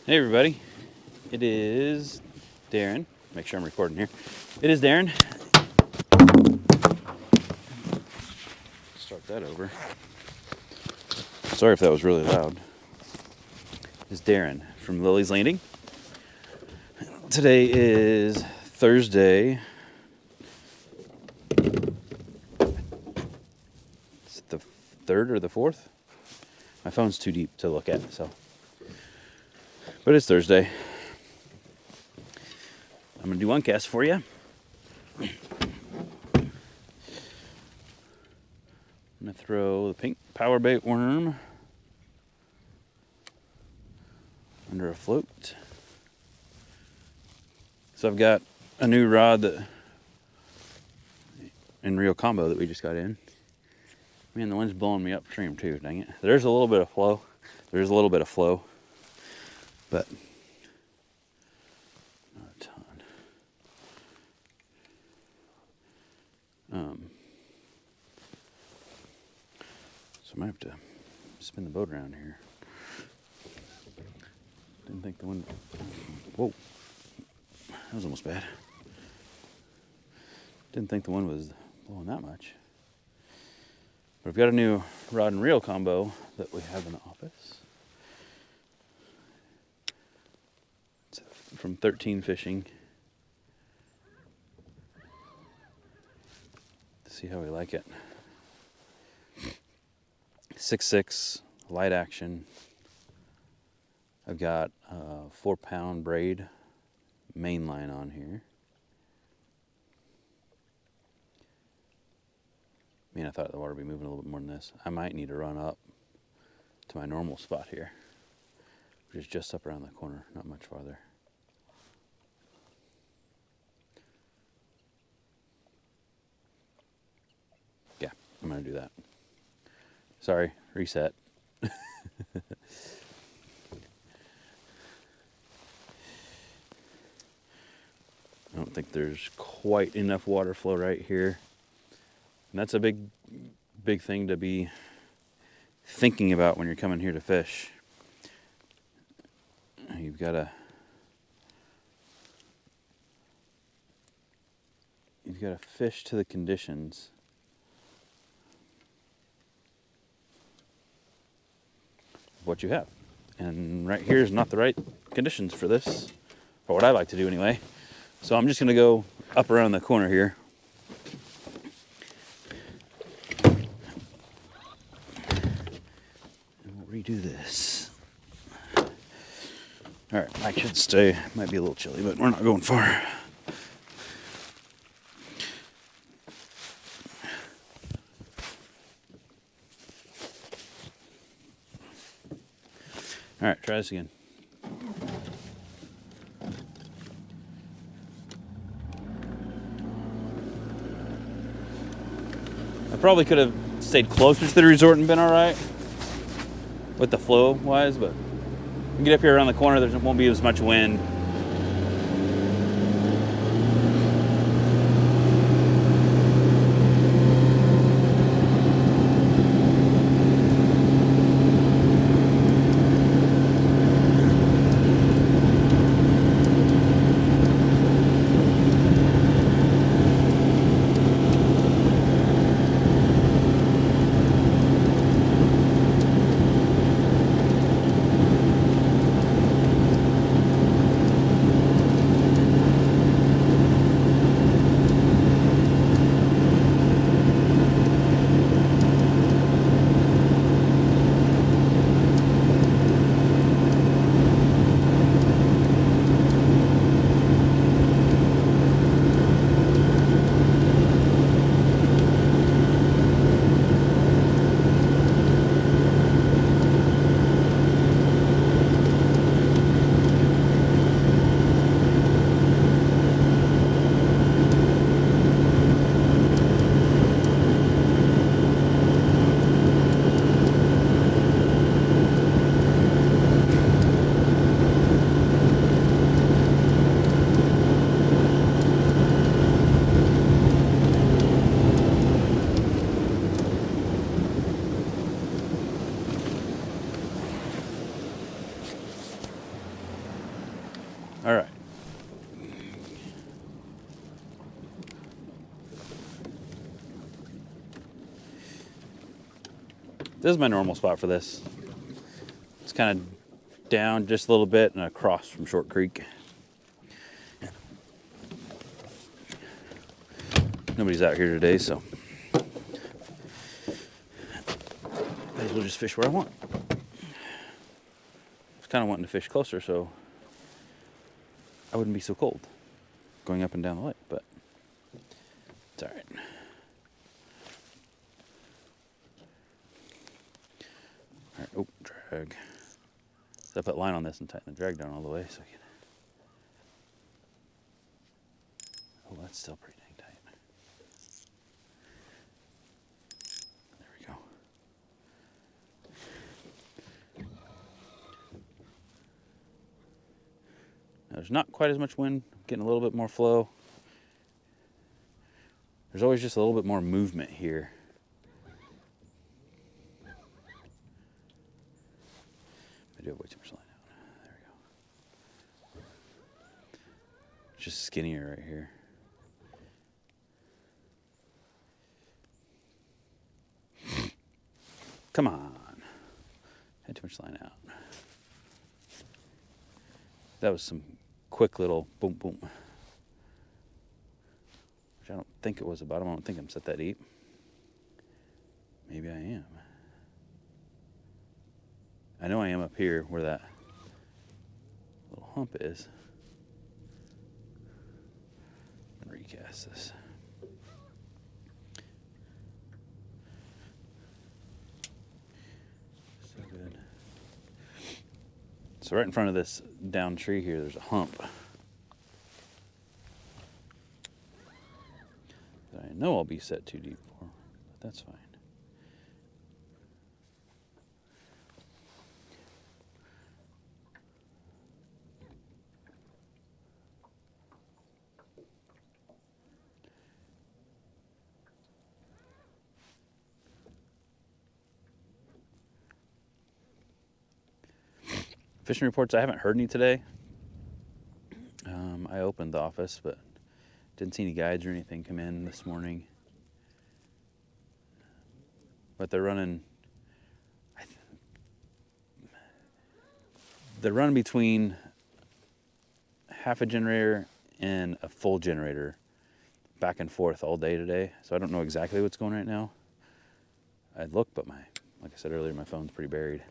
Hey everybody, it is Darin. Make sure I'm recording here. It is Darin. Start that over. Sorry if that was really loud. It's Darin from Lilley's Landing. Today is Thursday. Is it the 3rd or the 4th? My phone's too deep to look at, so. But it's Thursday. I'm going to do one cast for you. I'm going to throw the pink power bait worm under a float. So I've got a new rod that in Rio Combo that we just got in. Man, the wind's blowing me upstream too, dang it. There's a little bit of flow. There's a little bit of flow, but not a ton. So I might have to spin the boat around here. Didn't think the wind, whoa, that was almost bad. Didn't think the wind was blowing that much. But I've got a new rod and reel combo that we have in the office. It's from 13 Fishing. Let's see how we like it. 6.6 light action. I've got a 4-pound braid main line on here. Man, I thought the water would be moving a little bit more than this. I might need to run up to my normal spot here, which is just up around the corner, not much farther. Yeah, I'm going to do that. Sorry, reset. I don't think there's quite enough water flow right here. And that's a big thing to be thinking about when you're coming here to fish. You've got to fish to the conditions. Of what you have. And right here is not the right conditions for this, for what I like to do anyway. So I'm just going to go up around the corner here. Redo this. All right, I should stay. Might be a little chilly, but we're not going far. All right, try this again. I probably could have stayed closer to the resort and been all right with the flow wise, but you get up here around the corner, there won't be as much wind. All right. This is my normal spot for this. It's kind of down just a little bit and across from Short Creek. Nobody's out here today, so may as well just fish where I want. I was kind of wanting to fish closer so I wouldn't be so cold going up and down the lake, but it's all right. All right, oh, drag. So I put line on this and tighten the drag down all the way so I can. Oh, that's still pretty dang tight. There we go. Now, there's not quite as much wind, getting a little bit more flow. There's always just a little bit more movement here. I do have way too much line out. There we go. It's just skinnier right here. Come on. Had too much line out. That was some quick little boom boom. Which I don't think it was a bottom. I don't think I'm set that deep. Maybe I am. I know I am up here where that little hump is. I'm gonna recast this. So good. So right in front of this down tree here, there's a hump that I know I'll be set too deep for, but that's fine. Fishing reports, I haven't heard any today. I opened the office, but didn't see any guides or anything come in this morning. But they're running, between half a generator and a full generator back and forth all day today. So I don't know exactly what's going right now. I'd look, but like I said earlier, my phone's pretty buried.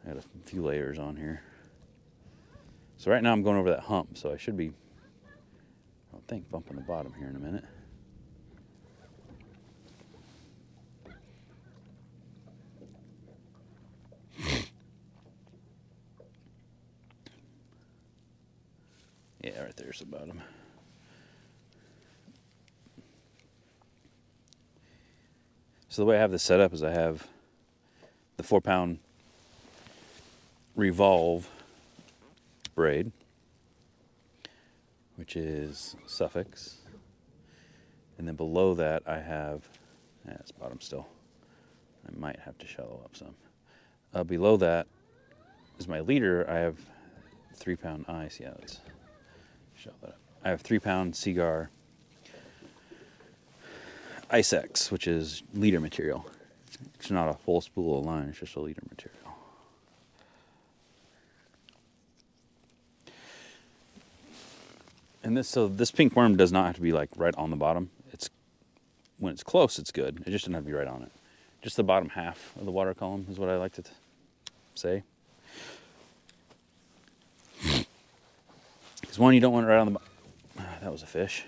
I got a few layers on here. So right now I'm going over that hump, so I should be, I don't think, bumping the bottom here in a minute. Yeah, right there's the bottom. So the way I have this set up is I have the 4-pound revolve braid, which is Suffix, and then below that I have, it's bottom still, I might have to shallow up some. Below that is my leader. I have 3-pound ice. Yeah, let's shallow that up. I have 3-pound Seagar Ice X, which is leader material. It's not a full spool of line, it's just a leader material. And this pink worm does not have to be like right on the bottom. When it's close, it's good. It just doesn't have to be right on it. Just the bottom half of the water column is what I like to say. Because one, you don't want it right on the bottom. That was a fish.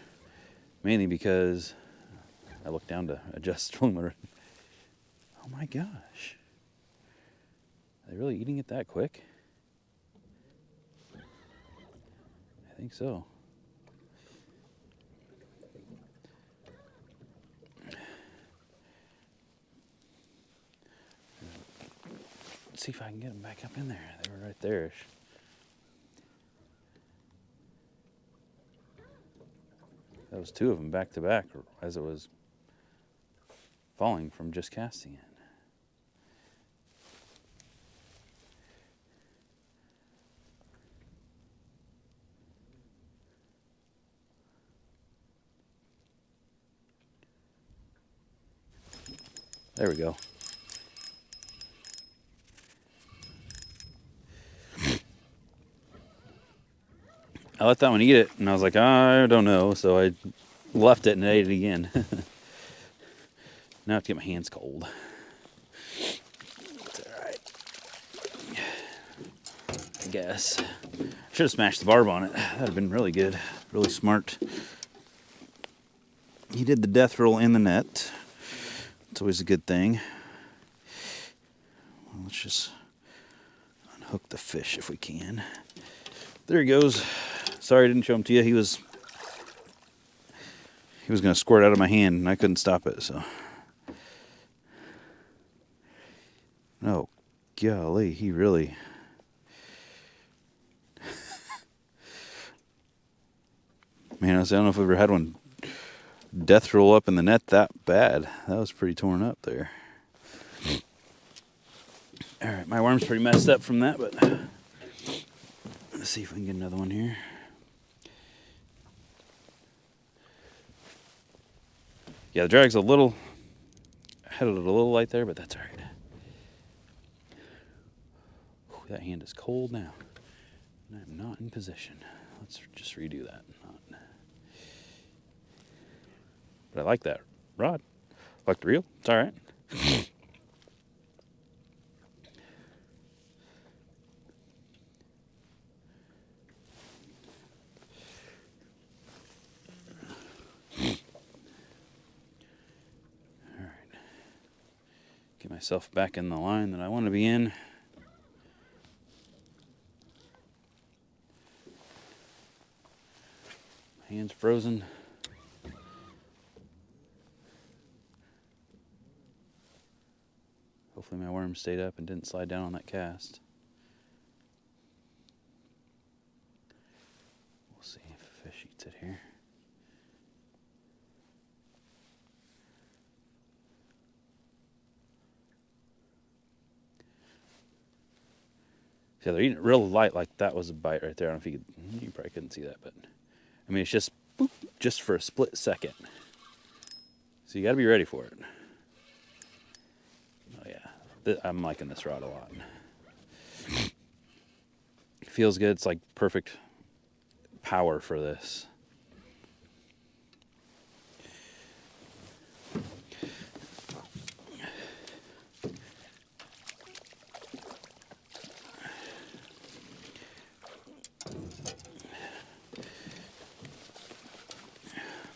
Mainly because I looked down to adjust limiter. Oh my gosh. Are they really eating it that quick? I think so. Let's see if I can get them back up in there. They were right there-ish. That was 2 of them back to back as it was falling from just casting it. There we go. I let that one eat it, and I was like, I don't know, so I left it and ate it again. Now I have to get my hands cold. It's alright. I guess. Should have smashed the barb on it. That'd have been really good. Really smart. He did the death roll in the net. It's always a good thing. Well, let's just unhook the fish if we can. There he goes. Sorry I didn't show him to you. He was going to squirt out of my hand, and I couldn't stop it, so. Oh, golly, he really... Man, I don't know if I've ever had one death roll up in the net that bad. That was pretty torn up there. Alright, my worm's pretty messed up from that, but let's see if we can get another one here. Yeah, the drag's a little, headed a little light there, but that's alright. That hand is cold now. I'm not in position. Let's just redo that. But I like that rod. I like the reel. It's all right. All right. Get myself back in the line that I want to be in. My hand's frozen. Hopefully my worm stayed up and didn't slide down on that cast. We'll see if a fish eats it here. Yeah, they're eating it real light, like that was a bite right there. I don't know if you probably couldn't see that, but I mean, it's just boop, just for a split second. So you got to be ready for it. Oh yeah, I'm liking this rod a lot. It feels good. It's like perfect power for this.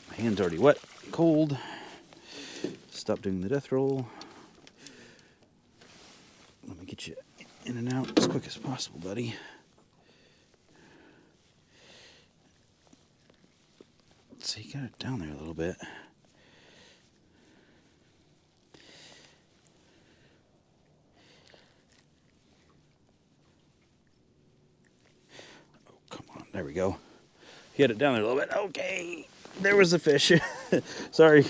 My hand's already wet, cold. Stop doing the death roll. Let me get you in and out as quick as possible, buddy. Let's see, got it down there a little bit. Oh, come on, there we go. He had it down there a little bit. Okay, there was a fish. Sorry,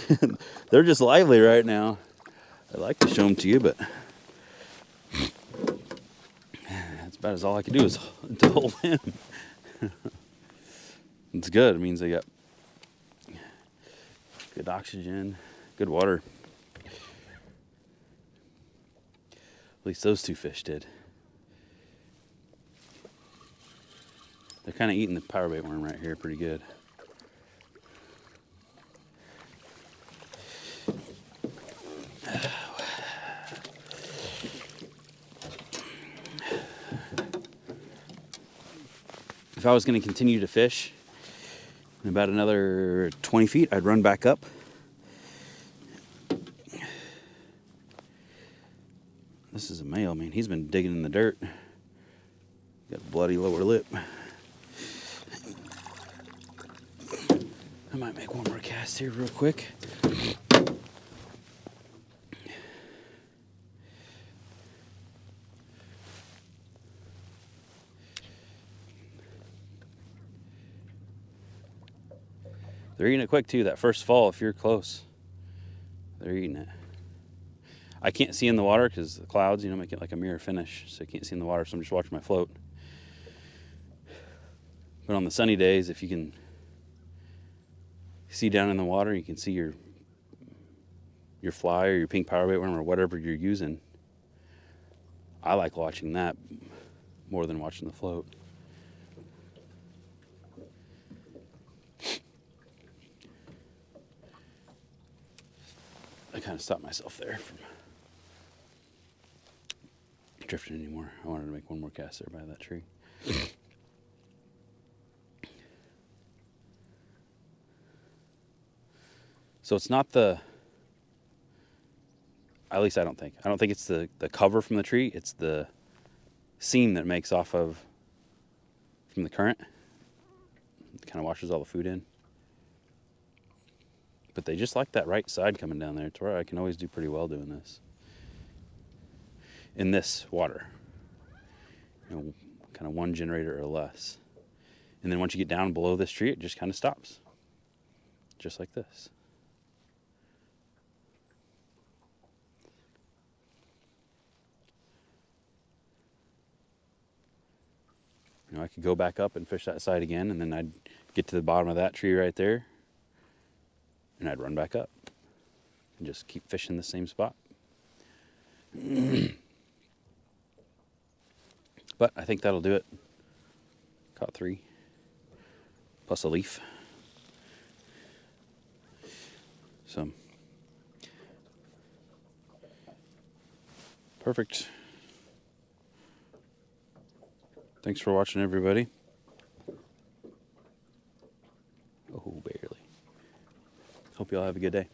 they're just lively right now. I'd like to show them to you, but that's about as all I can do is to hold him. It's good. It means they got good oxygen, good water. At least those two fish did. They're kind of eating the powerbait worm right here pretty good. If I was going to continue to fish in about another 20 feet, I'd run back up. This is a male, man. He's been digging in the dirt. Got a bloody lower lip. I might make one more cast here real quick. They're eating it quick too. That first fall, if you're close, they're eating it. I can't see in the water because the clouds, make it like a mirror finish. So I can't see in the water, so I'm just watching my float. But on the sunny days, if you can see down in the water, you can see your your fly or your pink power bait worm or whatever you're using. I like watching that more than watching the float. I kind of stopped myself there from drifting anymore. I wanted to make one more cast there by that tree. So it's not the, at least I don't think it's the cover from the tree. It's the seam that it makes off of from the current. It kind of washes all the food in. But they just like that right side coming down there. It's where I can always do pretty well doing this. In this water. You know, kind of one generator or less. And then once you get down below this tree, it just kind of stops. Just like this. You know, I could go back up and fish that side again, and then I'd get to the bottom of that tree right there, and I'd run back up and just keep fishing the same spot. But I think that'll do it. Caught 3, plus a leaf. So, perfect. Thanks for watching, everybody. Oh, barely. Hope you all have a good day.